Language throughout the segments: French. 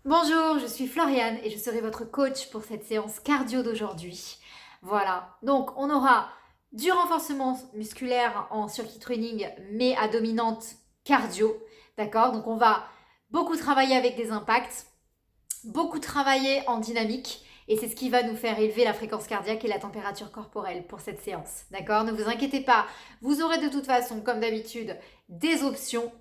Bonjour, je suis Floriane et je serai votre coach pour cette séance cardio d'aujourd'hui. Voilà, donc on aura du renforcement musculaire en circuit training mais à dominante cardio, d'accord? Donc on va beaucoup travailler avec des impacts, beaucoup travailler en dynamique et c'est ce qui va nous faire élever la fréquence cardiaque et la température corporelle pour cette séance, d'accord? Ne vous inquiétez pas, vous aurez de toute façon, comme d'habitude, des options.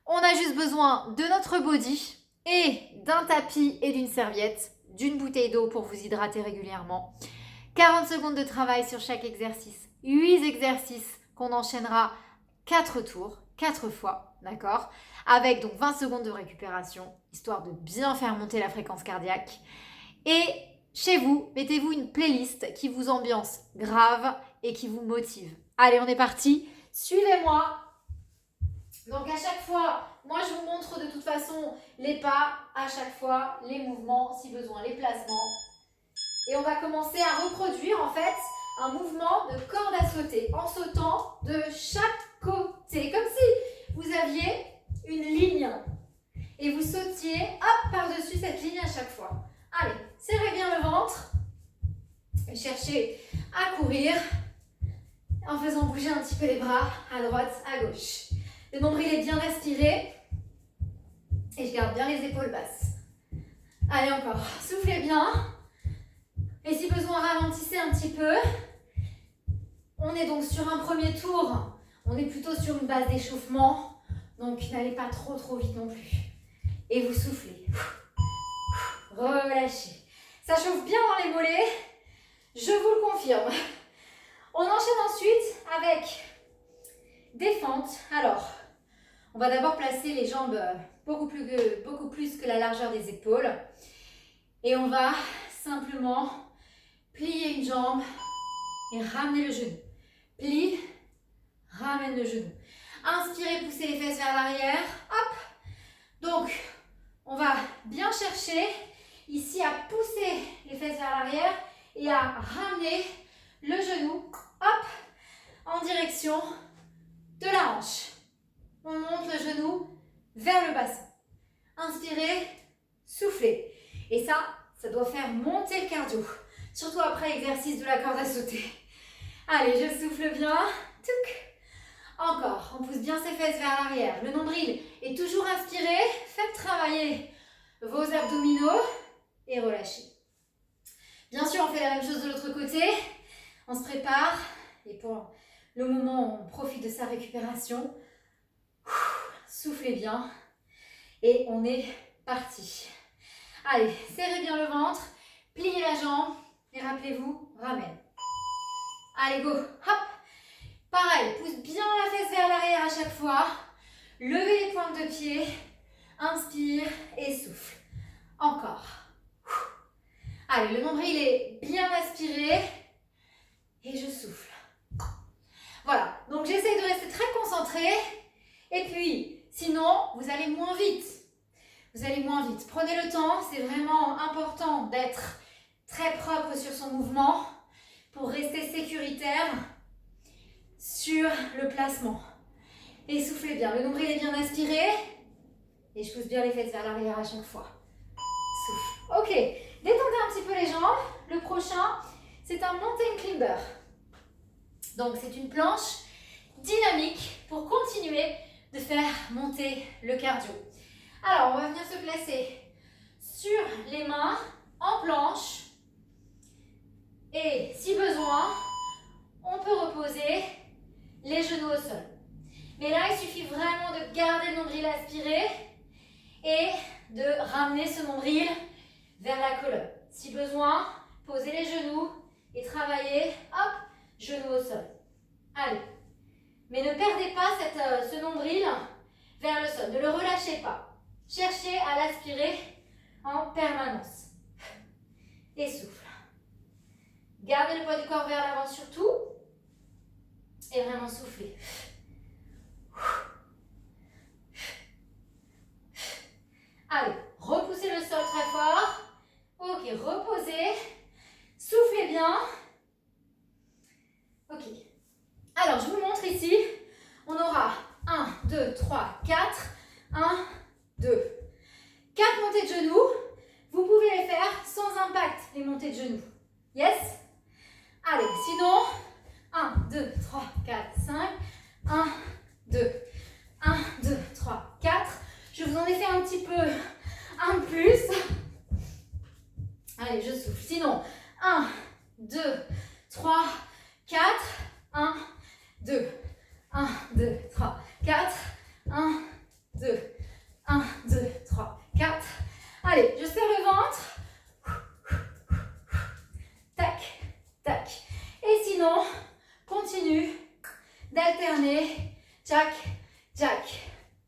On a juste besoin de notre body et d'un tapis et d'une serviette, d'une bouteille d'eau pour vous hydrater régulièrement. 40 secondes de travail sur chaque exercice. 8 exercices qu'on enchaînera 4 tours, 4 fois, d'accord? Avec donc 20 secondes de récupération, histoire de bien faire monter la fréquence cardiaque. Et chez vous, mettez-vous une playlist qui vous ambiance grave et qui vous motive. Allez, on est parti. Suivez-moi. Donc à chaque fois, moi je vous montre de toute façon les pas, à chaque fois les mouvements si besoin, les placements. Et on va commencer à reproduire en fait un mouvement de corde à sauter en sautant de chaque côté, comme si vous aviez une ligne et vous sautiez hop par-dessus cette ligne à chaque fois. Allez, serrez bien le ventre et cherchez à courir en faisant bouger un petit peu les bras à droite, à gauche. Le nombril est bien aspiré et je garde bien les épaules basses. Allez encore, soufflez bien. Et si besoin, ralentissez un petit peu. On est donc sur un premier tour. On est plutôt sur une base d'échauffement. Donc n'allez pas trop vite non plus. Et vous soufflez. Relâchez. Ça chauffe bien dans les mollets. Je vous le confirme. On enchaîne ensuite avec des fentes. Alors, on va d'abord placer les jambes beaucoup plus que la largeur des épaules. Et on va simplement plier une jambe et ramener le genou. Plie, ramène le genou. Inspirez, poussez les fesses vers l'arrière. Hop. Donc, on va bien chercher ici à pousser les fesses vers l'arrière et à ramener le genou, hop, en direction de la hanche. On monte le genou vers le bassin. Inspirez, soufflez. Et ça doit faire monter le cardio. Surtout après l'exercice de la corde à sauter. Allez, je souffle bien. Touc. Encore, on pousse bien ses fesses vers l'arrière. Le nombril est toujours inspiré. Faites travailler vos abdominaux et relâchez. Bien sûr, on fait la même chose de l'autre côté. On se prépare et pour le moment, on profite de sa récupération. Soufflez bien et on est parti. Allez, serrez bien le ventre, pliez la jambe et rappelez-vous, ramène. Allez, go, hop. Pareil, pousse bien la fesse vers l'arrière à chaque fois. Levez les pointes de pied. Inspire et souffle. Encore. Allez, le nombril est bien aspiré. Et je souffle. Voilà, donc j'essaye de rester très concentrée. Et puis, sinon, vous allez moins vite. Vous allez moins vite. Prenez le temps, c'est vraiment important d'être très propre sur son mouvement pour rester sécuritaire sur le placement. Et soufflez bien, le nombril est bien aspiré. Et je pousse bien les fesses vers l'arrière à chaque fois. Souffle. Ok, détendez un petit peu les jambes. Le prochain, c'est un mountain climber. Donc c'est une planche dynamique pour continuer de faire monter le cardio. Alors on va venir se placer sur les mains en planche. Et si besoin, on peut reposer les genoux au sol. Mais là, il suffit vraiment de garder le nombril aspiré et de ramener ce nombril vers la colonne. Si besoin, posez les genoux et travaillez, hop, genoux au sol. Allez. Mais ne perdez pas ce nombril vers le sol. Ne le relâchez pas. Cherchez à l'aspirer en permanence. Et souffle. Gardez le poids du corps vers l'avant surtout. Et vraiment soufflez. Allez, repoussez le sol très fort. Ok, reposez. Soufflez bien. Ok. Alors, je vous montre ici. On aura 1, 2, 3, 4. 1, 2. 4 montées de genoux. J'en ai fait un petit peu, un de plus. Allez, je souffle. Sinon, 1, 2, 3, 4. 1, 2, 1, 2, 3, 4. 1, 2, 1, 2, 3, 4. Allez, je serre le ventre. Tac, tac. Et sinon, continue d'alterner. Jack, jack.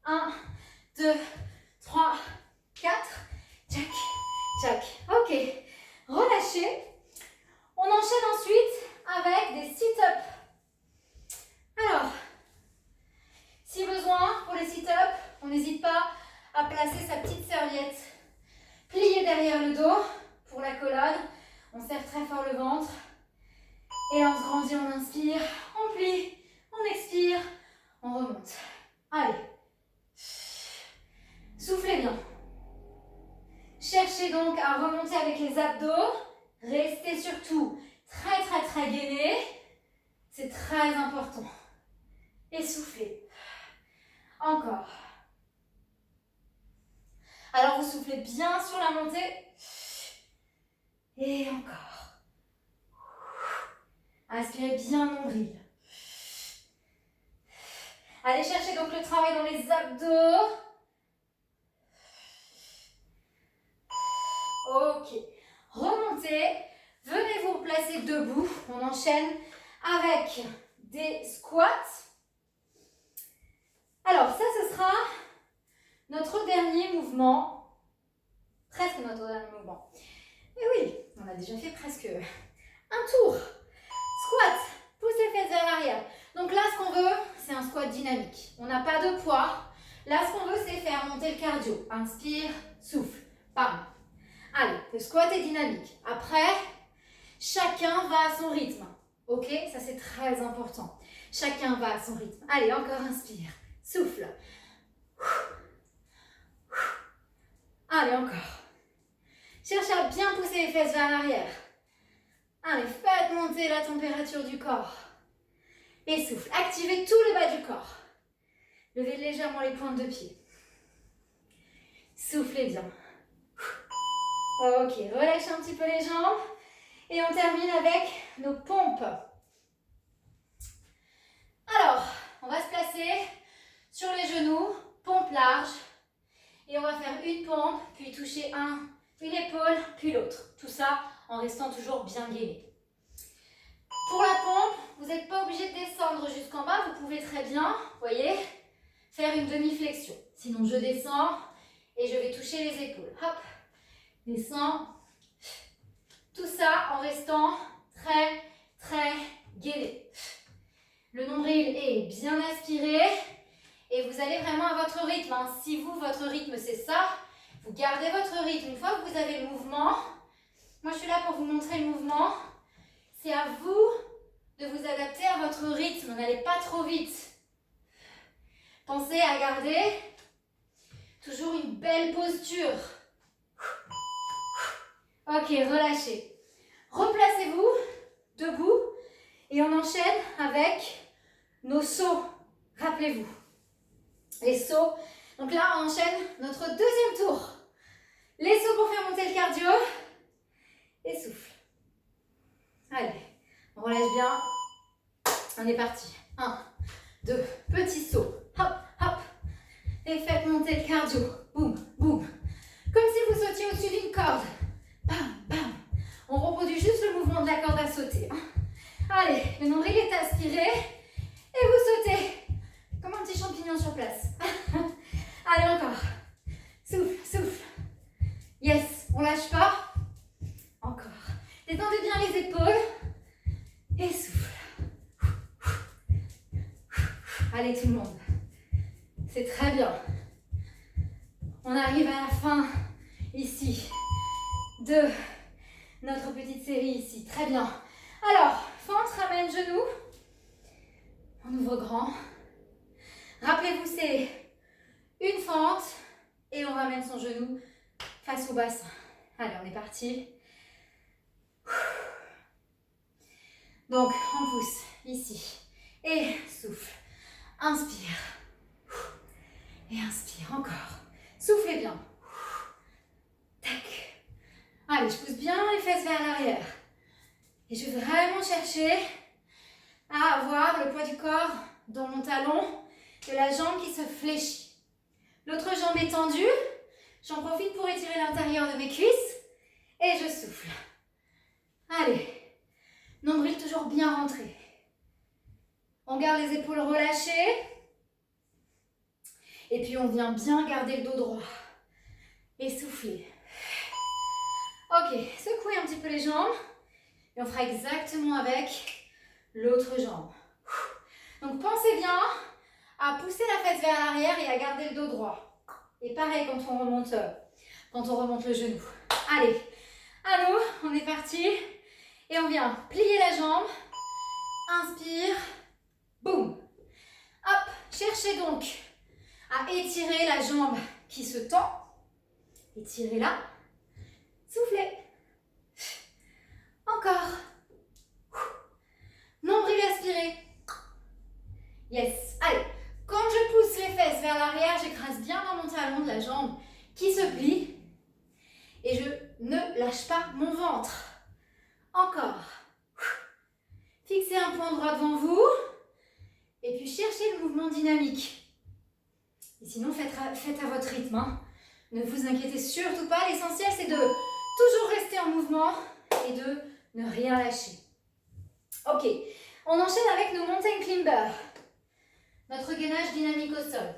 1, 2, 3, 4. Jack, jack. Ok. Relâchez. On enchaîne ensuite avec des sit-ups. Alors, si besoin, pour les sit-ups, on n'hésite pas à placer sa petite serviette pliée derrière le dos pour la colonne. On serre très fort le ventre. Et là, on se grandit, on inspire, on plie, on expire, on remonte. Allez. Soufflez bien. Cherchez donc à remonter avec les abdos. Restez surtout très, très, très gainé. C'est très important. Et soufflez. Encore. Alors, vous soufflez bien sur la montée. Et encore. Inspirez bien nombril. Allez chercher donc le travail dans les abdos. Ok. Remontez. Venez vous placer debout. On enchaîne avec des squats. Alors ça, ce sera notre dernier mouvement. Presque notre dernier mouvement. Et oui, on a déjà fait presque un tour. Squat. Pousse les fesses vers l'arrière. Donc là, ce qu'on veut, c'est un squat dynamique. On n'a pas de poids. Là, ce qu'on veut, c'est faire monter le cardio. Inspire, souffle. Bam. Allez, le squat est dynamique. Après, chacun va à son rythme. Ok? Ça, c'est très important. Chacun va à son rythme. Allez, encore inspire. Souffle. Allez, encore. Cherchez à bien pousser les fesses vers l'arrière. Allez, faites monter la température du corps. Et souffle. Activez tout le bas du corps. Levez légèrement les pointes de pied. Soufflez bien. Ok, relâchez un petit peu les jambes. Et on termine avec nos pompes. Alors, on va se placer sur les genoux, pompe large. Et on va faire une pompe, puis toucher une épaule, puis l'autre. Tout ça en restant toujours bien gainé. Pour la pompe, vous n'êtes pas obligé de descendre jusqu'en bas. Vous pouvez très bien, vous voyez, faire une demi-flexion. Sinon, je descends et je vais toucher les épaules. Hop, descends. Tout ça en restant très, très gainé. Le nombril est bien aspiré et vous allez vraiment à votre rythme. Si vous, votre rythme, c'est ça, vous gardez votre rythme. Une fois que vous avez le mouvement, moi je suis là pour vous montrer le mouvement. C'est à vous de vous adapter à votre rythme. N'allez pas trop vite. Pensez à garder toujours une belle posture. Ok, relâchez. Replacez-vous debout et on enchaîne avec nos sauts. Rappelez-vous. Les sauts. Donc là, on enchaîne notre deuxième tour. Les sauts pour faire monter le cardio. Et souffle. Allez, on relâche bien. On est parti. 1, 2, petit saut. Hop, hop. Et faites monter le cardio. Boum, boum. Comme si vous sautiez au-dessus d'une corde. Bam, bam. On reproduit juste le mouvement de la corde à sauter. Allez, le nombril est aspiré. Et vous sautez comme un petit champignon sur place. Allez, encore. Souffle, souffle. Yes, on lâche pas. Encore. Détendez bien les épaules. Et souffle. Allez, tout le monde. C'est très bien. On arrive à la fin, ici, de notre petite série ici. Très bien. Alors, fente, ramène genou. On ouvre grand. Rappelez-vous, c'est une fente et on ramène son genou face au bassin. Allez, on est parti. Donc, on pousse ici et souffle. Inspire. Et inspire encore. Soufflez bien. Tac. Allez, je pousse bien les fesses vers l'arrière. Et je vais vraiment chercher à avoir le poids du corps dans mon talon, de la jambe qui se fléchit. L'autre jambe est tendue. J'en profite pour étirer l'intérieur de mes cuisses. Et je souffle. Allez. Nombril toujours bien rentré. On garde les épaules relâchées. Et puis on vient bien garder le dos droit. Et souffler. Ok, secouez un petit peu les jambes. Et on fera exactement avec l'autre jambe. Donc pensez bien à pousser la fesse vers l'arrière et à garder le dos droit. Et pareil quand on remonte le genou. Allez, à nous, on est parti. Et on vient plier la jambe. Inspire. Boum. Hop, cherchez donc à étirer la jambe qui se tend. Étirez-la. Soufflez. Encore. Nombril aspiré. Yes. Allez, quand je pousse les fesses vers l'arrière, j'écrase bien dans mon talon de la jambe qui se plie. Et je ne lâche pas mon ventre. Encore. Fixez un point droit devant vous. Et puis cherchez le mouvement dynamique. Et sinon, faites à votre rythme. Hein. Ne vous inquiétez surtout pas. L'essentiel, c'est de toujours rester en mouvement et de ne rien lâcher. Ok, on enchaîne avec nos mountain climbers. Notre gainage dynamique au sol.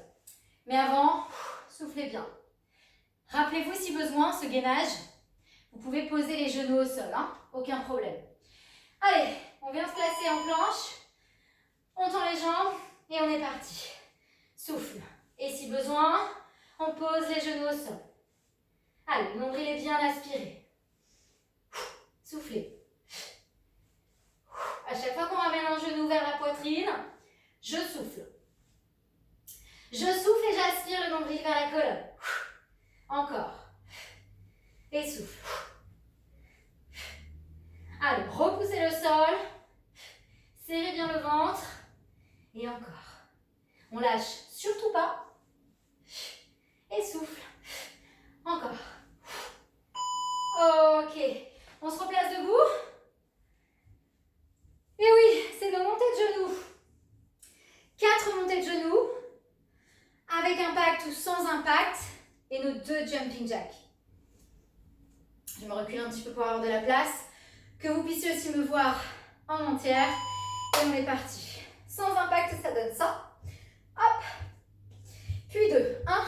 Mais avant, soufflez bien. Rappelez-vous si besoin, ce gainage, vous pouvez poser les genoux au sol, hein, aucun problème. Allez, on vient se placer en planche, on tend les jambes et on est parti. Souffle. Et si besoin, on pose les genoux au sol. Allez, le nombril est bien aspiré. Soufflez. À chaque fois qu'on ramène un genou vers la poitrine, je souffle. Je souffle et j'aspire le nombril vers la colonne. Encore. Et souffle. Allez, repoussez le sol. Serrez bien le ventre. Et encore. On lâche surtout pas. Et souffle. Encore. Ok. On se replace debout. Et oui, c'est nos montées de genoux. 4 montées de genoux. Avec impact ou sans impact. Et nos 2 jumping jacks. Je me recule un petit peu pour avoir de la place. Que vous puissiez aussi me voir en entière. Et on est parti. Sans impact, ça donne ça. Hop. Puis 2. 1,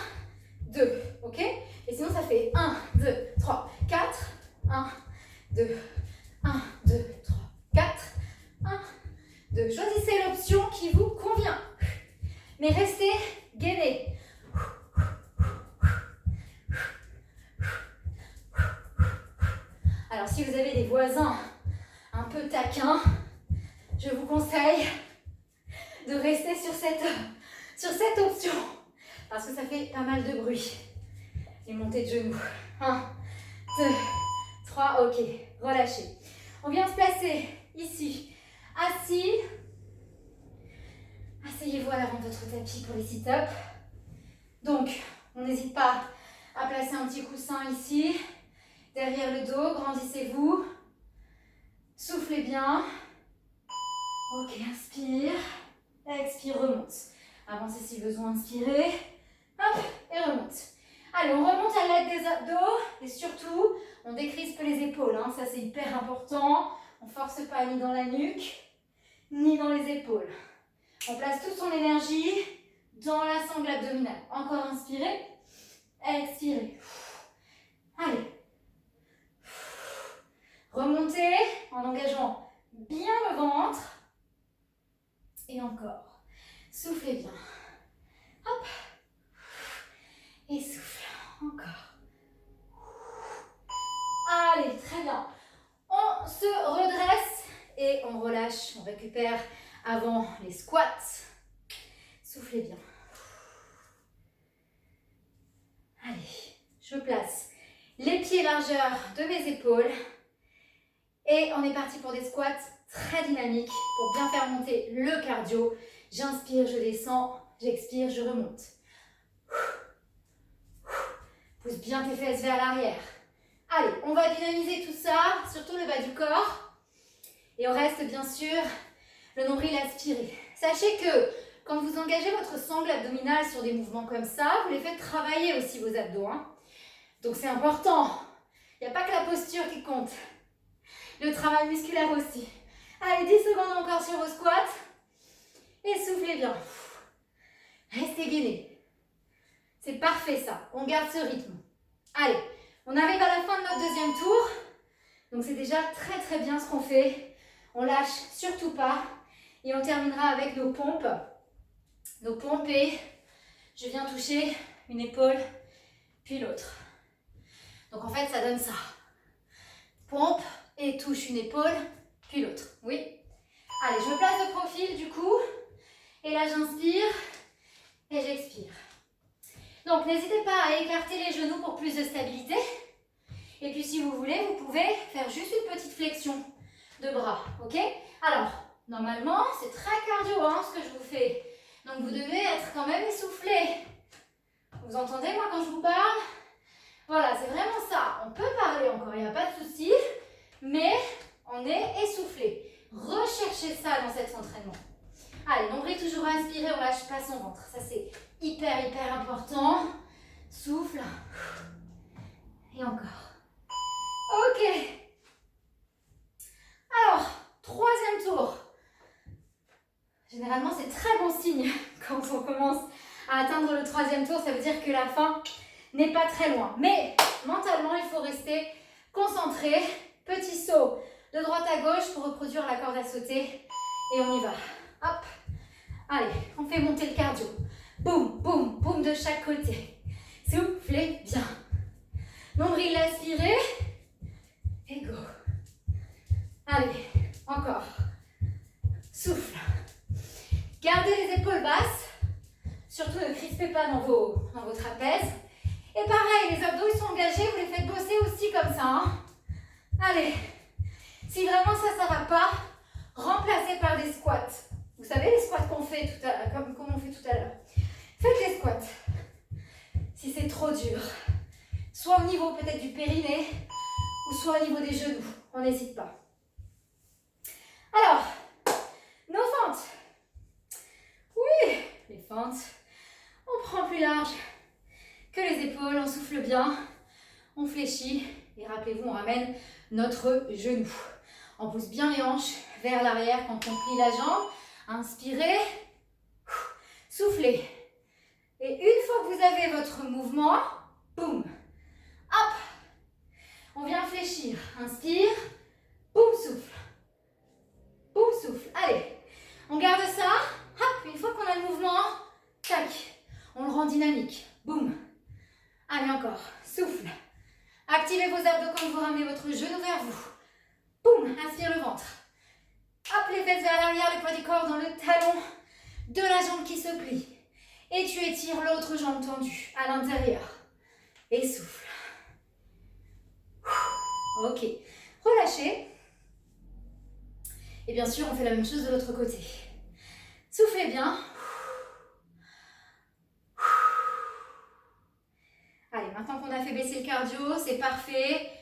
2. Ok? Et sinon, ça fait 1, 2, 3, 4. 1, 2, 1, 2, 3, 4. 1, 2. Choisissez l'option qui vous convient. Mais restez gainés. Alors, si vous avez des voisins un peu taquins, je vous conseille de rester sur cette option. Parce que ça fait pas mal de bruit. Les montées de genoux. 1, 2, 3, ok. Relâchez. On vient se placer ici. Assis. Asseyez-vous à l'avant de votre tapis pour les sit-ups. Donc, on n'hésite pas à placer un petit coussin ici. Derrière le dos, grandissez-vous. Soufflez bien. Ok, inspire. Expire, remonte. Avancez si besoin, inspirez. Hop, et remonte. Allez, on remonte à l'aide des abdos. Et surtout, on décrispe les épaules. Hein, ça, c'est hyper important. On ne force pas ni dans la nuque, ni dans les épaules. On place toute son énergie dans la sangle abdominale. Encore inspirez. Expirez. Allez. Remontez en engageant bien le ventre. Et encore. Soufflez bien. Hop. Et souffle. Encore. Allez, très bien. On se redresse et on relâche. On récupère avant les squats. Soufflez bien. Allez, je place les pieds largeur de mes épaules. Et on est parti pour des squats très dynamiques pour bien faire monter le cardio. J'inspire, je descends, j'expire, je remonte. Pousse bien tes fesses vers l'arrière. Allez, on va dynamiser tout ça, surtout le bas du corps. Et on reste bien sûr le nombril aspiré. Sachez que quand vous engagez votre sangle abdominale sur des mouvements comme ça, vous les faites travailler aussi vos abdos. Donc c'est important. Il n'y a pas que la posture qui compte. Le travail musculaire aussi. Allez, 10 secondes encore sur vos squats. Et soufflez bien. Restez gainés. C'est parfait ça. On garde ce rythme. Allez, on arrive à la fin de notre deuxième tour. Donc c'est déjà très très bien ce qu'on fait. On lâche surtout pas. Et on terminera avec nos pompes. Nos pompes et je viens toucher une épaule puis l'autre. Donc en fait ça donne ça. Pompe et touche une épaule puis l'autre. Oui. Allez, je me place de profil du coup. Et là j'inspire et j'expire. Donc n'hésitez pas à écarter les genoux pour plus de stabilité. Et puis si vous voulez, vous pouvez faire juste une petite flexion de bras. Ok? Alors, normalement, c'est très cardio ce que je vous fais. Donc vous devez être quand même essoufflé. Vous entendez moi quand je vous parle? Voilà, c'est vraiment ça. On peut parler encore, il n'y a pas de souci. Mais on est essoufflé. Recherchez ça dans cet entraînement. Allez, nombril toujours inspiré, on lâche pas son ventre. Ça c'est hyper important. Souffle. Et encore. Ok. Alors, troisième tour. Généralement, c'est très bon signe quand on commence à atteindre le troisième tour. Ça veut dire que la fin n'est pas très loin. Mais mentalement, il faut rester concentré. Petit saut de droite à gauche pour reproduire la corde à sauter. Et on y va. Hop. Allez, on fait monter le cardio. Boum, boum, boum de chaque côté. Soufflez bien. Nombril aspiré. Et go. Allez, encore. Souffle. Gardez les épaules basses. Surtout ne crispez pas dans vos trapèzes. Et pareil, les abdos ils sont engagés, vous les faites bosser aussi comme ça. Allez. Si vraiment ça ne va pas, remplacez par des squats. Vous savez les squats qu'on fait tout à l'heure, comme on fait tout à l'heure. Faites les squats. Si c'est trop dur. Soit au niveau peut-être du périnée, ou soit au niveau des genoux. On n'hésite pas. Alors, nos fentes. Oui, les fentes. On prend plus large que les épaules, on souffle bien, on fléchit et rappelez-vous, on ramène notre genou. On pousse bien les hanches vers l'arrière quand on plie la jambe. Inspirez, soufflez. Et une fois que vous avez votre mouvement, boum, hop, on vient fléchir. Inspire, boum, souffle. Boum, souffle. Allez, on garde ça. Hop, une fois qu'on a le mouvement, tac, on le rend dynamique. Boum. Allez, encore. Souffle. Activez vos abdos quand vous ramenez votre genou vers vous. Boum, inspire le ventre. Hop, les fesses vers l'arrière, le poids du corps dans le talon de la jambe qui se plie. Et tu étires l'autre jambe tendue à l'intérieur. Et souffle. Ok. Relâchez. Et bien sûr, on fait la même chose de l'autre côté. Soufflez bien. Allez, maintenant qu'on a fait baisser le cardio, c'est parfait.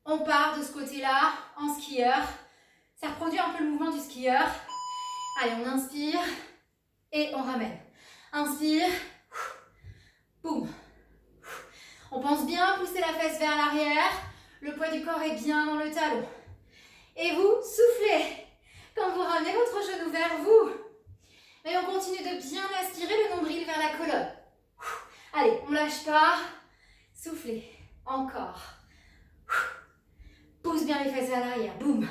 On part de ce côté-là en skieur. Ça reproduit un peu le mouvement du skieur. Allez, on inspire et on ramène. Inspire. Boum. On pense bien pousser la fesse vers l'arrière. Le poids du corps est bien dans le talon. Et vous soufflez quand vous ramenez votre genou vers vous. Et on continue de bien aspirer le nombril vers la colonne. Allez, on lâche pas. Soufflez. Encore. Pousse bien les fesses vers l'arrière. Boum.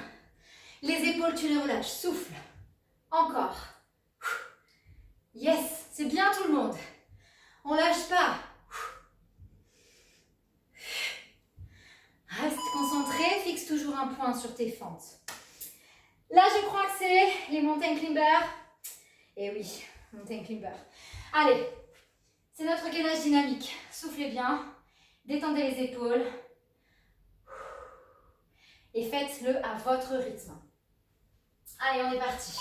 Les épaules, tu les relâches. Souffle. Encore. Yes, c'est bien tout le monde. On lâche pas. Reste concentré, fixe toujours un point sur tes fentes. Là, je crois que c'est les mountain climbers. Et oui, mountain climber. Allez, c'est notre gainage dynamique. Soufflez bien, détendez les épaules. Et faites-le à votre rythme. Allez, on est parti.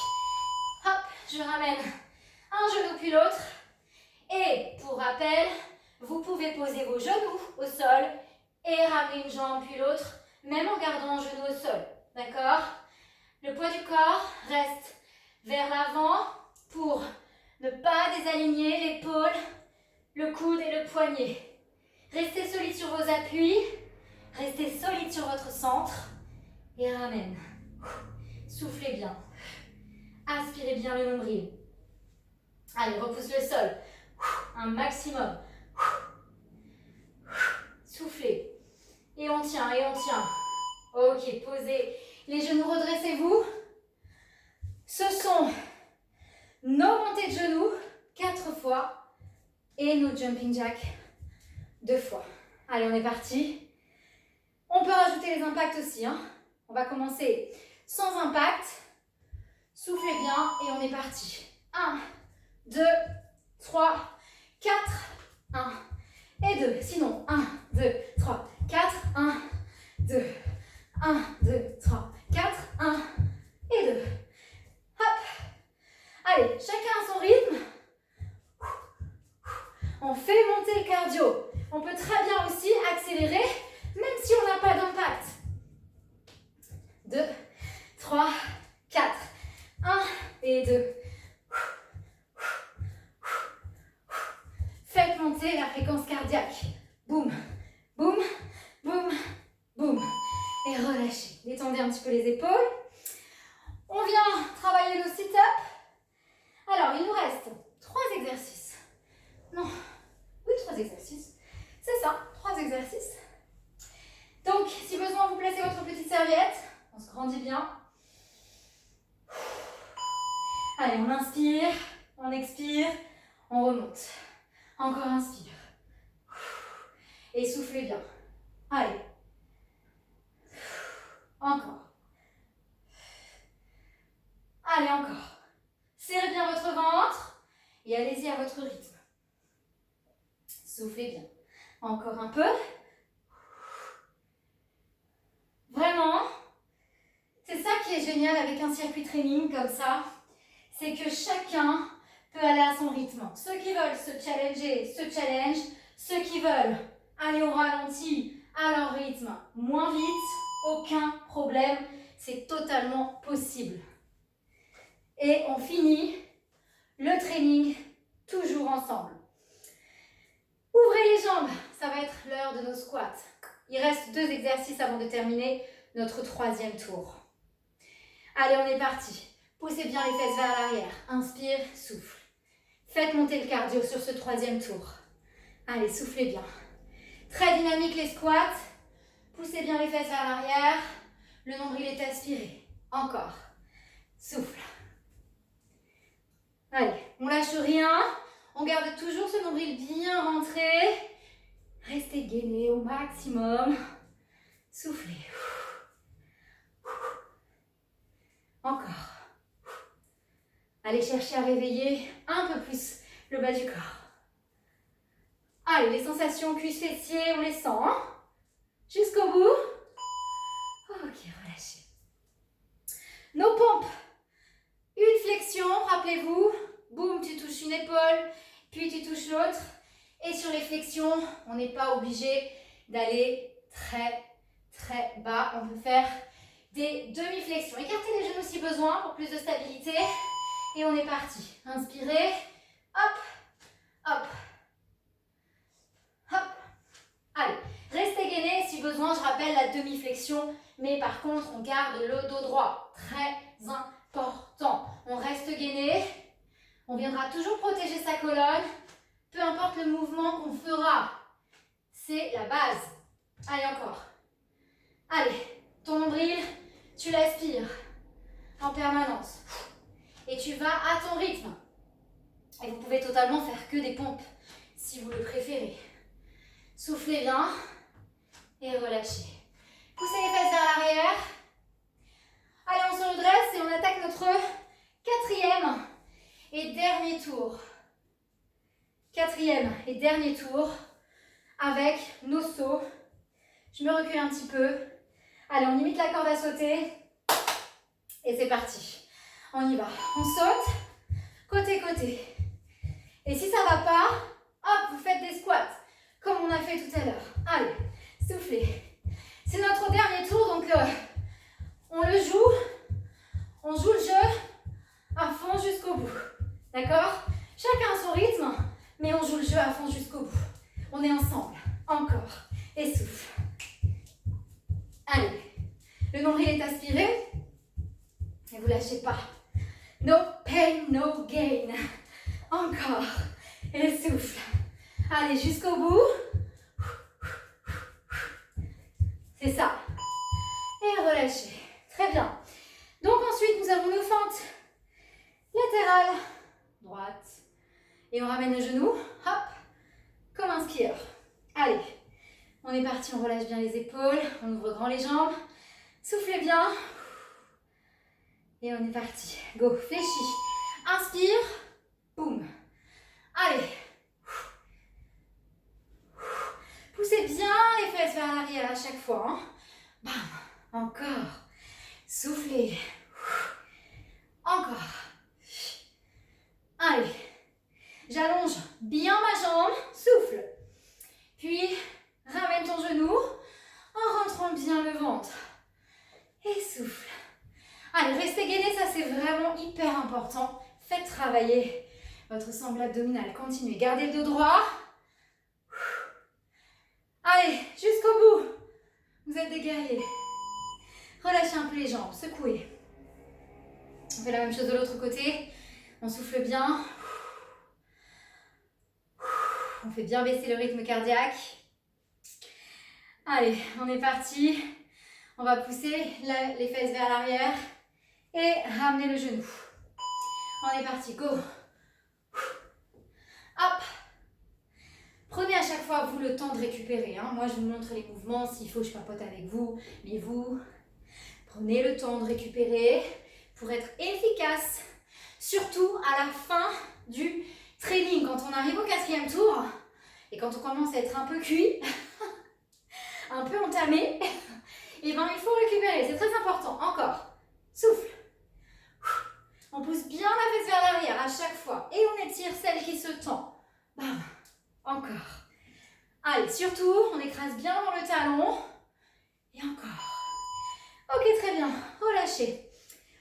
Hop, je ramène un genou puis l'autre. Et pour rappel, Vous pouvez poser vos genoux au sol et ramener une jambe puis l'autre, même en gardant un genou au sol. D'accord? Le poids du corps reste vers l'avant pour ne pas désaligner l'épaule, le coude et le poignet. Restez solide sur vos appuis, restez solide sur votre centre et ramène. Soufflez bien. Aspirez bien le nombril. Allez, repousse le sol. Un maximum. Soufflez. Et on tient, et on tient. Ok, posez les genoux, redressez-vous. Ce sont nos montées de genoux 4 fois et nos jumping jacks 2 fois. Allez, on est parti. On peut rajouter les impacts aussi. On va commencer sans impact. Soufflez bien et on est parti. 1, 2, 3, 4, 1 et 2. Sinon, 1, 2, 3, 4, 1, 2, 1, 2, 3, 4, 1 et 2. Hop. Allez, chacun à son rythme. On fait monter le cardio. On peut très bien aussi accélérer, même si on n'a pas d'impact. 2, 3, 4, 1 et 2. Faites monter la fréquence cardiaque. Boum, boum, boum, boum. Et relâchez. Détendez un petit peu les épaules. On vient travailler nos sit-ups. Alors, il nous reste 3 exercices. Non, oui, 3 exercices. C'est ça, 3 exercices. Donc, si besoin, vous placez votre petite serviette. On se grandit bien. Allez, on inspire, on expire, on remonte. Encore inspire. Et soufflez bien. Allez. Encore. Allez, encore. Serrez bien votre ventre et allez-y à votre rythme. Soufflez bien. Encore un peu. Vraiment, c'est ça qui est génial avec un circuit training comme ça, c'est que chacun peut aller à son rythme. Ceux qui veulent se challenger, se challenge. Ceux qui veulent aller au ralenti, à leur rythme, moins vite, aucun problème. C'est totalement possible. Et on finit le training toujours ensemble. Ouvrez les jambes, ça va être l'heure de nos squats. Il reste 2 exercices avant de terminer notre 3e tour. Allez, on est parti. Poussez bien les fesses vers l'arrière. Inspire, souffle. Faites monter le cardio sur ce 3e tour. Allez, soufflez bien. Très dynamique les squats. Poussez bien les fesses vers l'arrière. Le nombril est aspiré. Encore. Souffle. Allez, on lâche rien. On garde toujours ce nombril bien rentré. Restez gainé au maximum. Soufflez. Encore. Allez chercher à réveiller un peu plus le bas du corps. Allez, les sensations cuisses fessiers, on les sent. Jusqu'au bout. Ok, relâchez. Nos pompes. Une flexion, rappelez-vous. Boum, tu touches une épaule, puis tu touches l'autre. Et sur les flexions, on n'est pas obligé d'aller très bas. On peut faire des demi-flexions. Écartez les genoux si besoin pour plus de stabilité. Et on est parti. Inspirez. Hop, hop, hop. Allez, restez gainé si besoin. Je rappelle la demi-flexion. Mais par contre, on garde le dos droit. Très important. On reste gainé. On viendra toujours protéger sa colonne. Peu importe le mouvement qu'on fera. C'est la base. Allez, encore. Allez, ton nombril, tu l'aspires en permanence. Et tu vas à ton rythme. Et vous pouvez totalement faire que des pompes, si vous le préférez. Soufflez bien et relâchez. Poussez les fesses vers l'arrière. Allez, on se redresse et on attaque notre 4e et dernier tour. 4e et dernier tour avec nos sauts. Je me recule un petit peu. Allez, on imite la corde à sauter. Et c'est parti. On y va. On saute. Côté, côté. Et si ça ne va pas, hop, vous faites des squats. comme on a fait tout à l'heure. Allez, soufflez. C'est notre dernier tour, donc on le joue. On joue le jeu à fond jusqu'au bout. D'accord? Chacun a son rythme, mais on joue le jeu à fond jusqu'au bout. On est ensemble. Encore. Et souffle. Allez. Le nombril est aspiré. Et vous lâchez pas. No pain, no gain. Encore. Et souffle. Allez, jusqu'au bout. C'est ça. Et relâchez. Très bien. Donc ensuite, nous avons nos fentes latérales. Droite. Et on ramène le genou. Hop. Comme un skieur. Allez. On est parti. On relâche bien les épaules. On ouvre grand les jambes. Soufflez bien. Et on est parti. Go. Fléchis. Inspire. Boum. Allez. Poussez bien les fesses vers l'arrière à chaque fois. Hein. Bam. Encore. Soufflez. Encore. Allez. J'allonge bien ma jambe. Souffle. Puis, ramène ton genou en rentrant bien le ventre. Et souffle. Allez, restez gainé, ça c'est vraiment hyper important. Faites travailler votre sangle abdominale. Continuez. Gardez le dos droit. Allez, jusqu'au bout. Vous êtes des guerriers. Relâchez un peu les jambes. Secouez. On fait la même chose de l'autre côté. On souffle bien. On fait bien baisser le rythme cardiaque. Allez, on est parti. On va pousser les fesses vers l'arrière et ramener le genou. On est parti, go. Hop. Prenez à chaque fois, vous, le temps de récupérer. Hein. Moi, je vous montre les mouvements. S'il faut, je papote avec vous. Mais vous, prenez le temps de récupérer pour être efficace. Surtout à la fin du training. Quand on arrive au 4e tour et quand on commence à être un peu cuit, un peu entamé, et ben il faut récupérer. C'est très important. Encore. Souffle. On pousse bien la fesse vers l'arrière à chaque fois. Et on étire celle qui se tend. Bam. Encore. Allez, surtout, on écrase bien dans le talon. Et encore. Ok, très bien. Relâchez.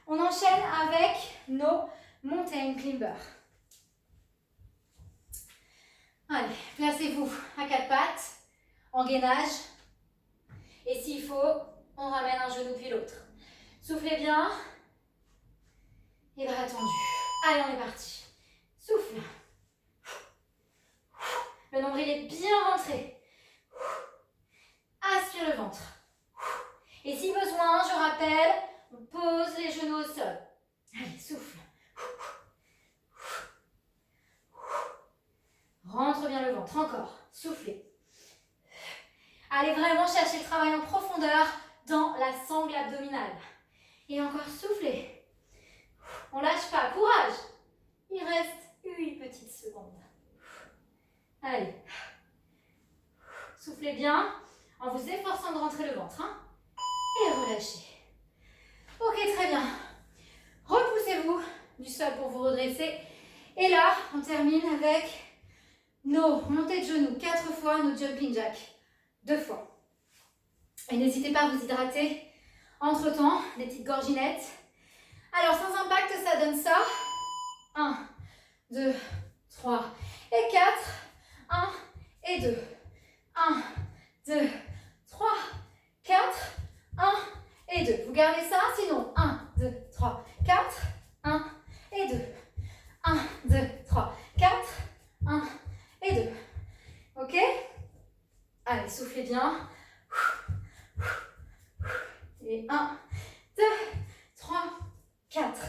On enchaîne avec nos mountain climbers. Allez, placez-vous à 4 pattes, en gainage. Et s'il faut, on ramène un genou puis l'autre. Soufflez bien. Et bras tendus. Allez, on est parti. Souffle. Le nombril est bien rentré. Aspire le ventre. Et si besoin, je rappelle, on pose les genoux au sol. Allez, souffle. Rentre bien le ventre. Encore. Soufflez. Allez vraiment chercher le travail en profondeur dans la sangle abdominale. Et encore, soufflez. On lâche pas. Courage. Il reste une petite seconde. Allez. Soufflez bien en vous efforçant de rentrer le ventre. Hein. Et relâchez. Ok, très bien. Repoussez-vous du sol pour vous redresser. Et là, on termine avec nos montées de genoux 4 fois, nos jumping jacks 2 fois. Et n'hésitez pas à vous hydrater entre-temps, des petites gorginettes. Alors, sans impact, ça donne ça. 1, 2, 3 et 4. 1 et 2. 1, 2, 3, 4. 1 et 2. Vous gardez ça, sinon 1, 2, 3, 4. 1 et 2. 1, 2, 3, 4. 1 et 2. Ok? Allez, soufflez bien. Et 1, 2, 3, 4.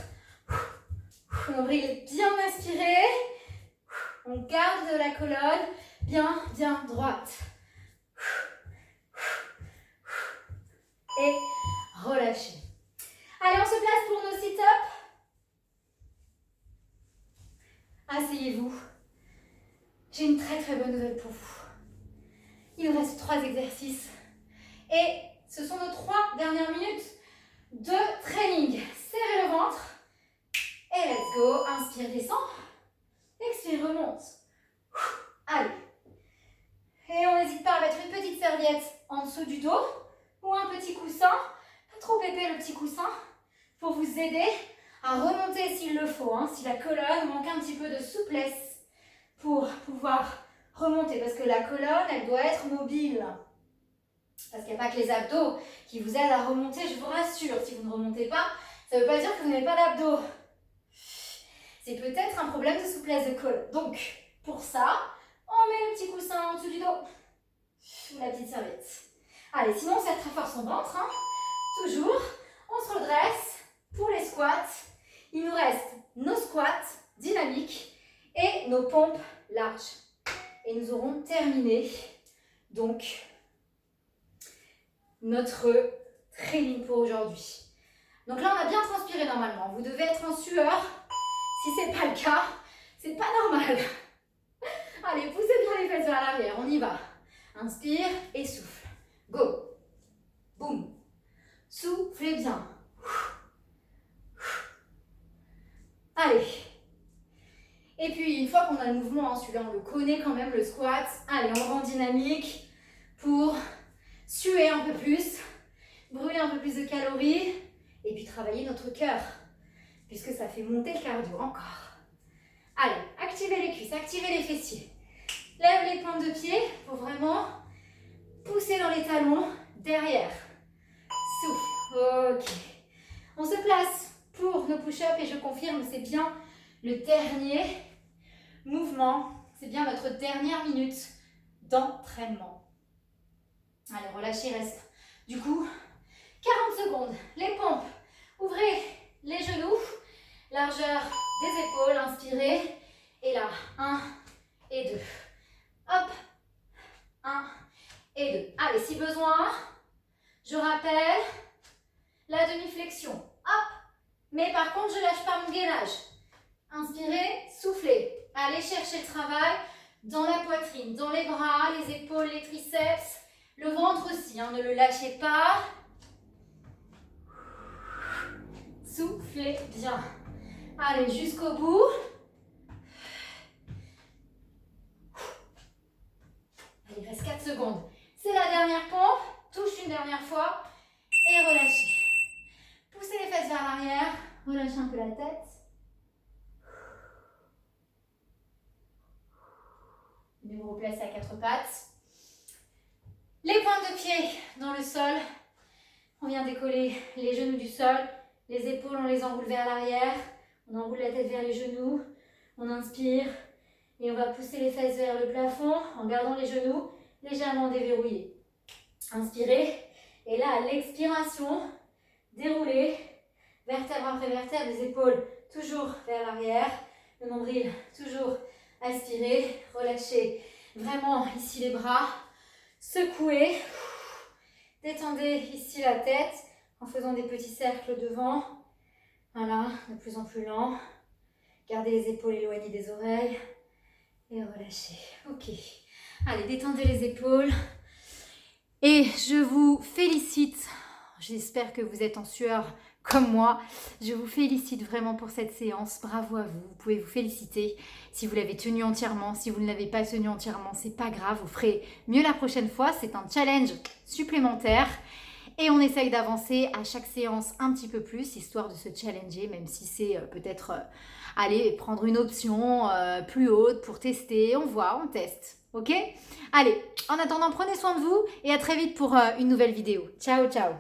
Le nombril est bien aspiré. On garde de la colonne bien droite. Et relâchez. Allez, on se place pour nos sit-ups. Asseyez-vous. J'ai une très bonne nouvelle pour vous. Il nous reste 3 exercices. Et ce sont nos 3 dernières minutes de training. Serrez le ventre. Et let's go. Inspire, descend. Expire, remonte. Allez. Et on n'hésite pas à mettre une petite serviette en dessous du dos ou un petit coussin, pas trop épais le petit coussin, pour vous aider à remonter s'il le faut, hein, si la colonne manque un petit peu de souplesse pour pouvoir remonter, parce que la colonne, elle doit être mobile. Parce qu'il n'y a pas que les abdos qui vous aident à remonter, je vous rassure. Si vous ne remontez pas, ça ne veut pas dire que vous n'avez pas d'abdos. C'est peut-être un problème de souplesse de colonne. Donc, pour ça, on met le petit coussin en dessous du dos. Ou la petite serviette. Allez, sinon on serre très fort son ventre. Hein. Toujours, on se redresse pour les squats. Il nous reste nos squats dynamiques et nos pompes larges. Et nous aurons terminé donc notre training pour aujourd'hui. Donc là, on a bien transpiré normalement. Vous devez être en sueur. Si ce n'est pas le cas, c'est pas normal. Allez, poussez bien les fesses vers l'arrière. On y va. Inspire et souffle. Go. Boum. Soufflez bien. Allez. Et puis, une fois qu'on a le mouvement, celui-là, on le connaît quand même, le squat. Allez, on rend dynamique pour suer un peu plus, brûler un peu plus de calories et puis travailler notre cœur, puisque ça fait monter le cardio encore. Allez, activez les cuisses, activez les fessiers. Lève les pointes de pied pour vraiment pousser dans les talons derrière. Souffle. Ok. On se place pour nos push-ups et je confirme, c'est bien le dernier mouvement, c'est bien notre dernière minute d'entraînement. Allez, relâchez, reste. Du coup, 40 secondes. Les pompes. Ouvrez les genoux. Largeur des épaules. Inspirez. Et là, 1 et 2. Hop. 1 et 2. Allez, si besoin, je rappelle la demi-flexion. Hop. Mais par contre, je ne lâche pas mon gainage. Inspirez, soufflez. Allez chercher le travail dans la poitrine, dans les bras, les épaules, les triceps. Le ventre aussi, hein, ne le lâchez pas. Soufflez bien. Allez, jusqu'au bout. Allez, il reste 4 secondes. C'est la dernière pompe. Touche une dernière fois et relâchez. Poussez les fesses vers l'arrière. Relâchez un peu la tête. Venez vous replacer à 4 pattes. Les pointes de pied dans le sol. On vient décoller les genoux du sol. Les épaules, on les enroule vers l'arrière. On enroule la tête vers les genoux. On inspire. Et on va pousser les fesses vers le plafond en gardant les genoux légèrement déverrouillés. Inspirez. Et là, à l'expiration, déroulez. Vertèbre après vertèbre, les épaules toujours vers l'arrière. Le nombril toujours aspiré. Relâchez vraiment ici les bras. Secouez, détendez ici la tête en faisant des petits cercles devant. Voilà, de plus en plus lent. Gardez les épaules éloignées des oreilles et relâchez. Ok, allez, détendez les épaules. Et je vous félicite. J'espère que vous êtes en sueur comme moi. Je vous félicite vraiment pour cette séance. Bravo à vous. Vous pouvez vous féliciter si vous l'avez tenue entièrement. Si vous ne l'avez pas tenue entièrement, c'est pas grave. Vous ferez mieux la prochaine fois. C'est un challenge supplémentaire. Et on essaye d'avancer à chaque séance un petit peu plus, histoire de se challenger, même si c'est peut-être aller prendre une option plus haute pour tester. On voit, on teste. Ok ? Allez, en attendant, prenez soin de vous et à très vite pour une nouvelle vidéo. Ciao, ciao.